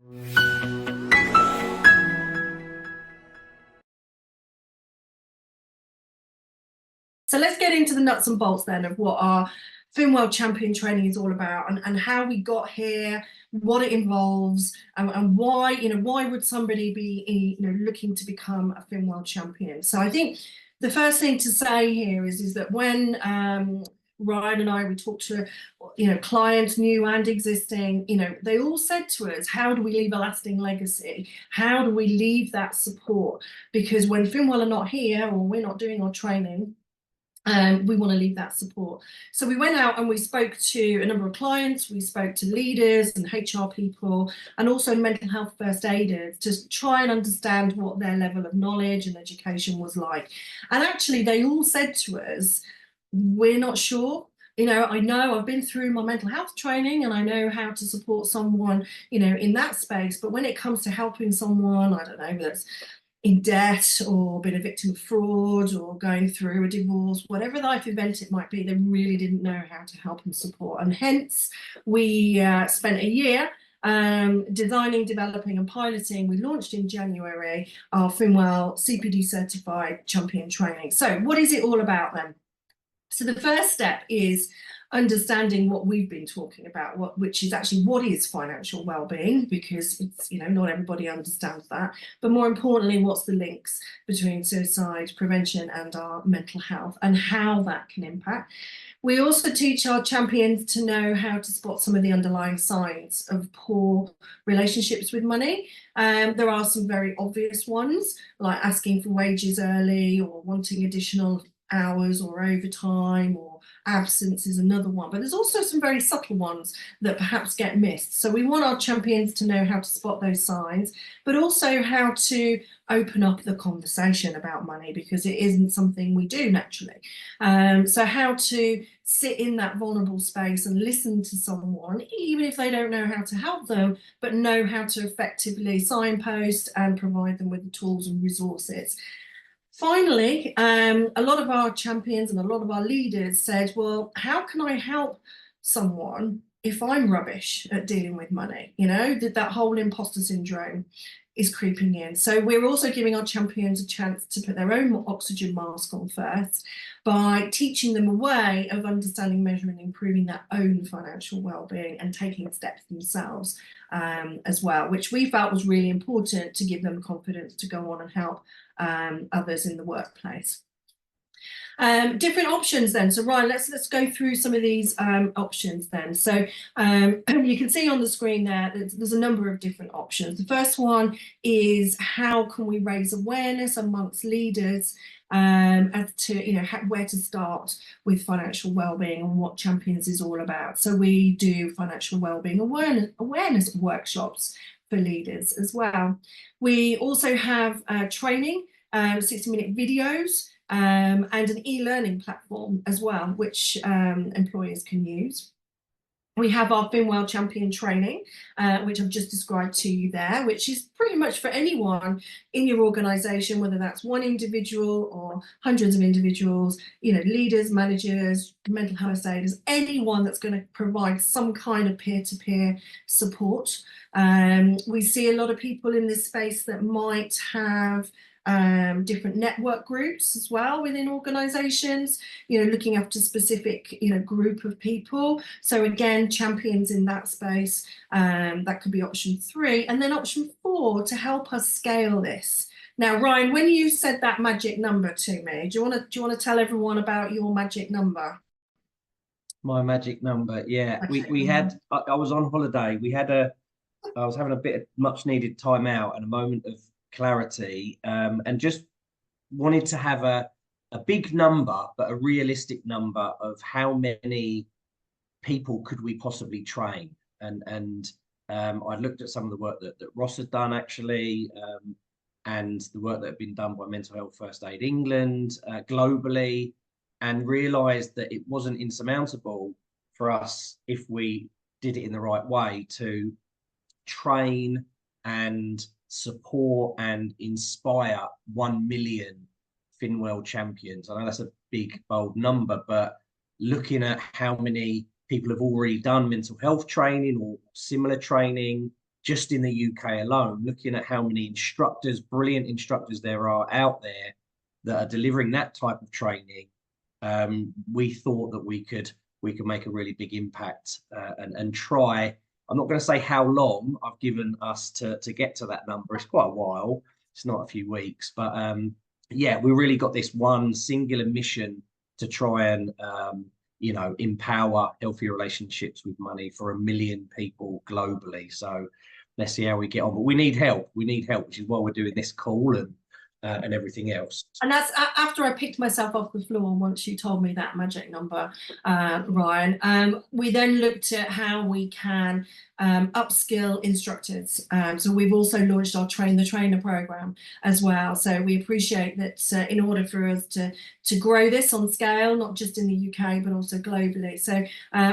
So let's get into the nuts and bolts then of what our FinWELL champion training is all about, and how we got here, what it involves, and why, why would somebody be, looking to become a FinWELL champion. So I think the first thing to say here is that when Ryan and we talked to, clients new and existing, they all said to us, how do we leave a lasting legacy? How do we leave that support? Because when FinWELL are not here, or we're not doing our training, we want to leave that support. So we went out and we spoke to a number of clients, we spoke to leaders and HR people, and also mental health first aiders, to try and understand what their level of knowledge and education was like. And actually they all said to us, we're not sure. I know I've been through my mental health training and I know how to support someone, in that space. But when it comes to helping someone, I don't know, that's in debt or been a victim of fraud or going through a divorce, whatever life event it might be, they really didn't know how to help and support. And hence we spent a year designing, developing and piloting. We launched in January our FinWELL CPD certified champion training. So what is it all about then? So the first step is understanding what we've been talking about, which is actually what is financial well-being, because it's, not everybody understands that. But more importantly, what's the links between suicide prevention and our mental health, and how that can impact. We also teach our champions to know how to spot some of the underlying signs of poor relationships with money. There are some very obvious ones, like asking for wages early, or wanting additional hours or overtime, or absence is another one. But there's also some very subtle ones that perhaps get missed. So we want our champions to know how to spot those signs, but also how to open up the conversation about money, because it isn't something we do naturally. So how to sit in that vulnerable space and listen to someone, even if they don't know how to help them, but know how to effectively signpost and provide them with the tools and resources. Finally, a lot of our champions and a lot of our leaders said, well, how can I help someone if I'm rubbish at dealing with money? That whole imposter syndrome is creeping in. So we're also giving our champions a chance to put their own oxygen mask on first, by teaching them a way of understanding, measuring, improving their own financial well-being, and taking steps themselves as well, which we felt was really important to give them confidence to go on and help others in the workplace. Different options then. So Ryan, let's go through some of these options then. So you can see on the screen there, there's a number of different options. The first one is, how can we raise awareness amongst leaders as to where to start with financial wellbeing and what Champions is all about. So we do financial wellbeing awareness workshops for leaders as well. We also have training, 60-minute videos, and an e-learning platform as well, which employers can use. We have our FinWELL champion training, which I've just described to you there, which is pretty much for anyone in your organisation, whether that's one individual or hundreds of individuals, leaders, managers, mental health aiders, anyone that's going to provide some kind of peer-to-peer support. We see a lot of people in this space that might have different network groups as well within organizations, looking after specific, group of people. So again, champions in that space, that could be option 3. And then option 4, to help us scale this. Now, Ryan, when you said that magic number to me, do you want to tell everyone about your magic number? My magic number, yeah. We had, I was on holiday. I was having a bit of much needed time out and a moment of clarity, and just wanted to have a big number, but a realistic number of how many people could we possibly train. And I looked at some of the work that Ross had done actually, and the work that had been done by Mental Health First Aid England globally, and realised that it wasn't insurmountable for us, if we did it in the right way, to train and support and inspire 1 million FinWELL champions. I know that's a big, bold number, but looking at how many people have already done mental health training or similar training, just in the UK alone, looking at how many instructors, brilliant instructors there are out there that are delivering that type of training, we thought that we could make a really big impact, and try. I'm not going to say how long I've given us to get to that number. It's quite a while. It's not a few weeks, but yeah, we really got this one singular mission to try and empower healthier relationships with money for 1 million people globally. So let's see how we get on. But we need help. We need help, which is why we're doing this call and everything else. And that's after I picked myself off the floor once you told me that magic number, Ryan. We then looked at how we can upskill instructors. So we've also launched our Train the Trainer program as well. So we appreciate that in order for us to grow this on scale, not just in the UK, but also globally. So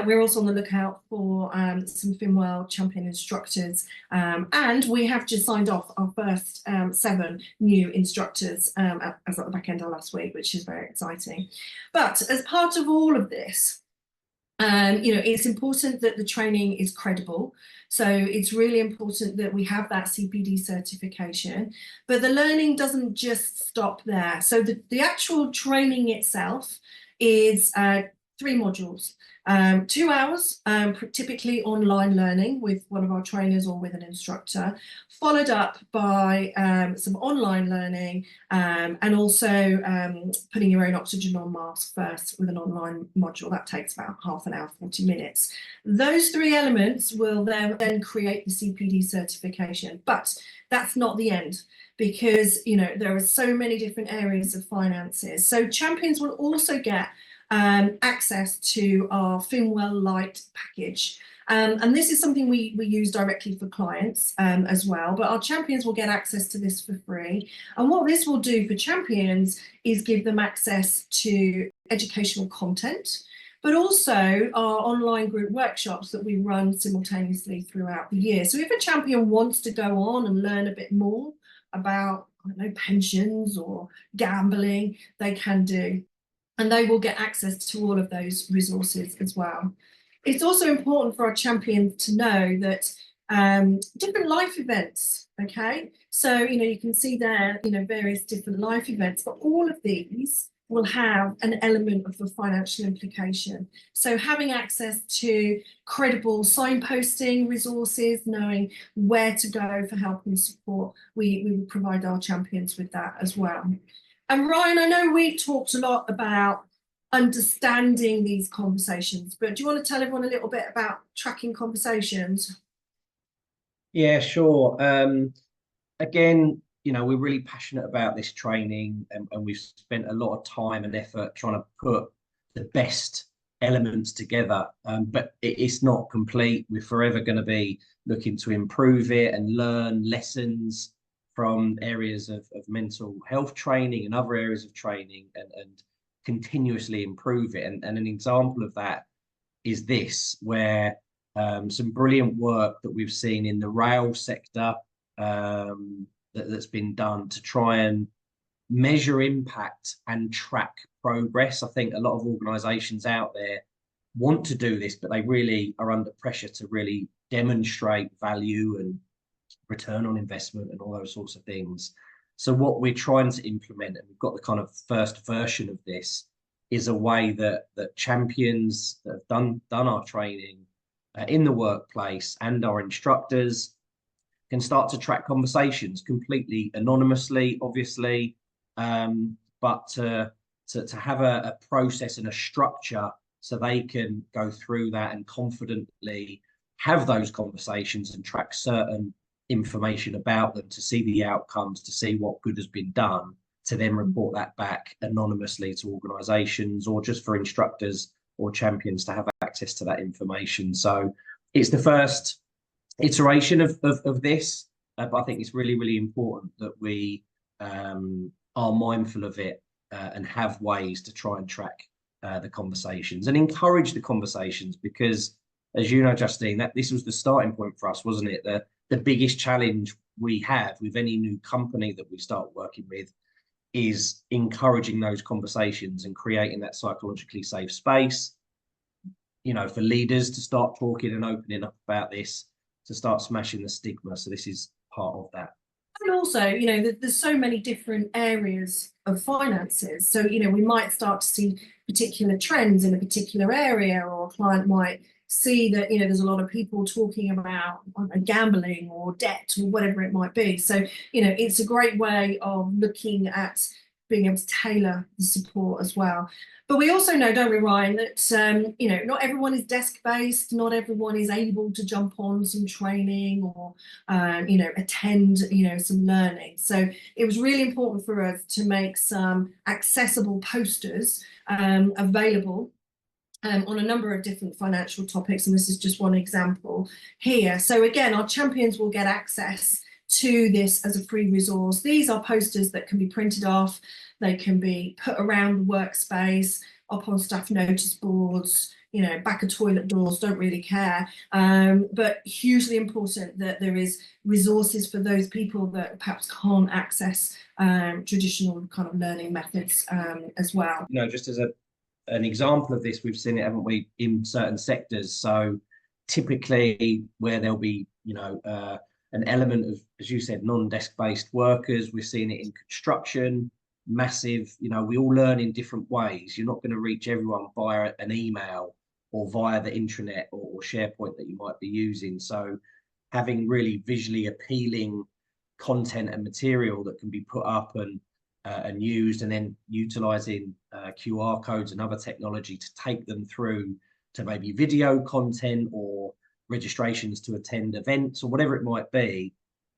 we're also on the lookout for some FinWELL champion instructors. And we have just signed off our first 7 new instructors as at the back end of last week, which is very exciting. But as part of all of this, it's important that the training is credible. So it's really important that we have that CPD certification, but the learning doesn't just stop there. So the actual training itself is 3 modules, 2 hours, typically online learning with one of our trainers or with an instructor, followed up by some online learning, and also putting your own oxygen on mask first with an online module. That takes about half an hour, 40 minutes. Those 3 elements will then create the CPD certification, but that's not the end, because there are so many different areas of finances. So champions will also get access to our FinWELL Lite package. And this is something we use directly for clients as well, but our champions will get access to this for free. And what this will do for champions is give them access to educational content, but also our online group workshops that we run simultaneously throughout the year. So if a champion wants to go on and learn a bit more about, I don't know, pensions or gambling, they can do. And they will get access to all of those resources as well. It's also important for our champions to know that different life events, okay? So, you can see there, various different life events, but all of these will have an element of a financial implication. So having access to credible signposting resources, knowing where to go for help and support, we provide our champions with that as well. And Ryan, I know we talked a lot about understanding these conversations, but do you want to tell everyone a little bit about tracking conversations? Yeah, sure. Again, we're really passionate about this training, and we've spent a lot of time and effort trying to put the best elements together. But it's not complete. We're forever going to be looking to improve it and learn lessons from areas of mental health training and other areas of training, and continuously improve it. And an example of that is this, where some brilliant work that we've seen in the rail sector that's been done to try and measure impact and track progress. I think a lot of organizations out there want to do this, but they really are under pressure to really demonstrate value and return on investment and all those sorts of things. So what we're trying to implement, and we've got the kind of first version of this, is a way that champions that have done our training in the workplace and our instructors can start to track conversations completely anonymously, obviously, but to have a process and a structure so they can go through that and confidently have those conversations and track certain information about them, to see the outcomes, to see what good has been done, to then report that back anonymously to organizations, or just for instructors or champions to have access to that information. So it's the first iteration of this, but I think it's really, really important that we are mindful of it and have ways to try and track the conversations and encourage the conversations, because, as you know, Justine, that this was the starting point for us, wasn't it? The biggest challenge we have with any new company that we start working with is encouraging those conversations and creating that psychologically safe space, for leaders to start talking and opening up about this, start smashing the stigma. So this is part of that. And also, you know, there's so many different areas of finances. So, you know, we might start to see particular trends in a particular area, or a client might see that, you know, there's a lot of people talking about gambling or debt or whatever it might be. So, you know, it's a great way of looking at being able to tailor the support as well. But we also know, don't we, Ryan, that you know, not everyone is desk-based, not everyone is able to jump on some training or you know, attend, you know, some learning. So it was really important for us to make some accessible posters available on a number of different financial topics, and this is just one example here. So again, our champions will get access to this as a free resource. These are posters that can be printed off, they can be put around the workspace, up on staff notice boards, you know, back of toilet doors, don't really care. But hugely important that there is resources for those people that perhaps can't access traditional kind of learning methods as well. You know, just as an example of this, we've seen it, haven't we, in certain sectors. So typically where there'll be, you know, an element of, as you said, non-desk based workers, we're seeing it in construction, massive, you know, we all learn in different ways. You're not going to reach everyone via an email or via the intranet or SharePoint that you might be using. So having really visually appealing content and material that can be put up and used, and then utilizing QR codes and other technology to take them through to maybe video content or registrations to attend events or whatever it might be,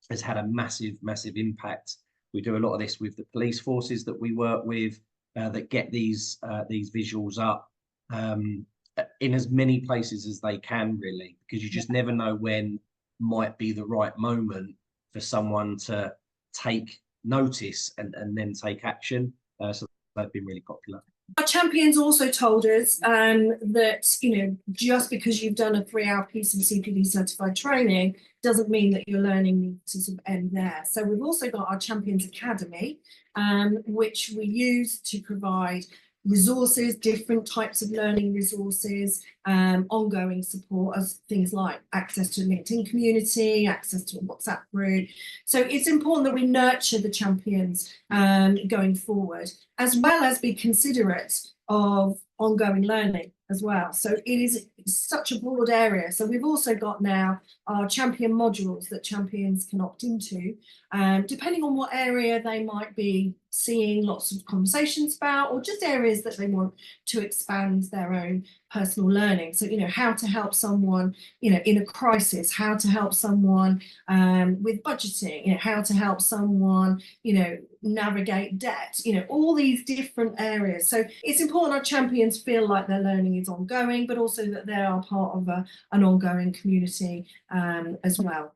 has had a massive impact. We do a lot of this with the police forces that we work with that get these visuals up in as many places as they can, really, because you just never know when might be the right moment for someone to take notice and then take action. So they've been really popular. Our champions also told us that, you know, just because you've done a 3-hour piece of CPD certified training doesn't mean that your learning needs to sort of end there. So we've also got our Champions Academy, which we use to provide resources, different types of learning resources, ongoing support, as things like access to a LinkedIn community, access to a WhatsApp group. So it's important that we nurture the champions going forward, as well as be considerate of ongoing learning as well. So it is such a broad area. So we've also got now our champion modules that champions can opt into, depending on what area they might be seeing lots of conversations about, or just areas that they want to expand their own personal learning. So, you know, how to help someone, you know, in a crisis, how to help someone with budgeting, you know, how to help someone, you know, navigate debt, you know, all these different areas. So it's important our champions feel like their learning is ongoing, but also that they are part of an ongoing community as well.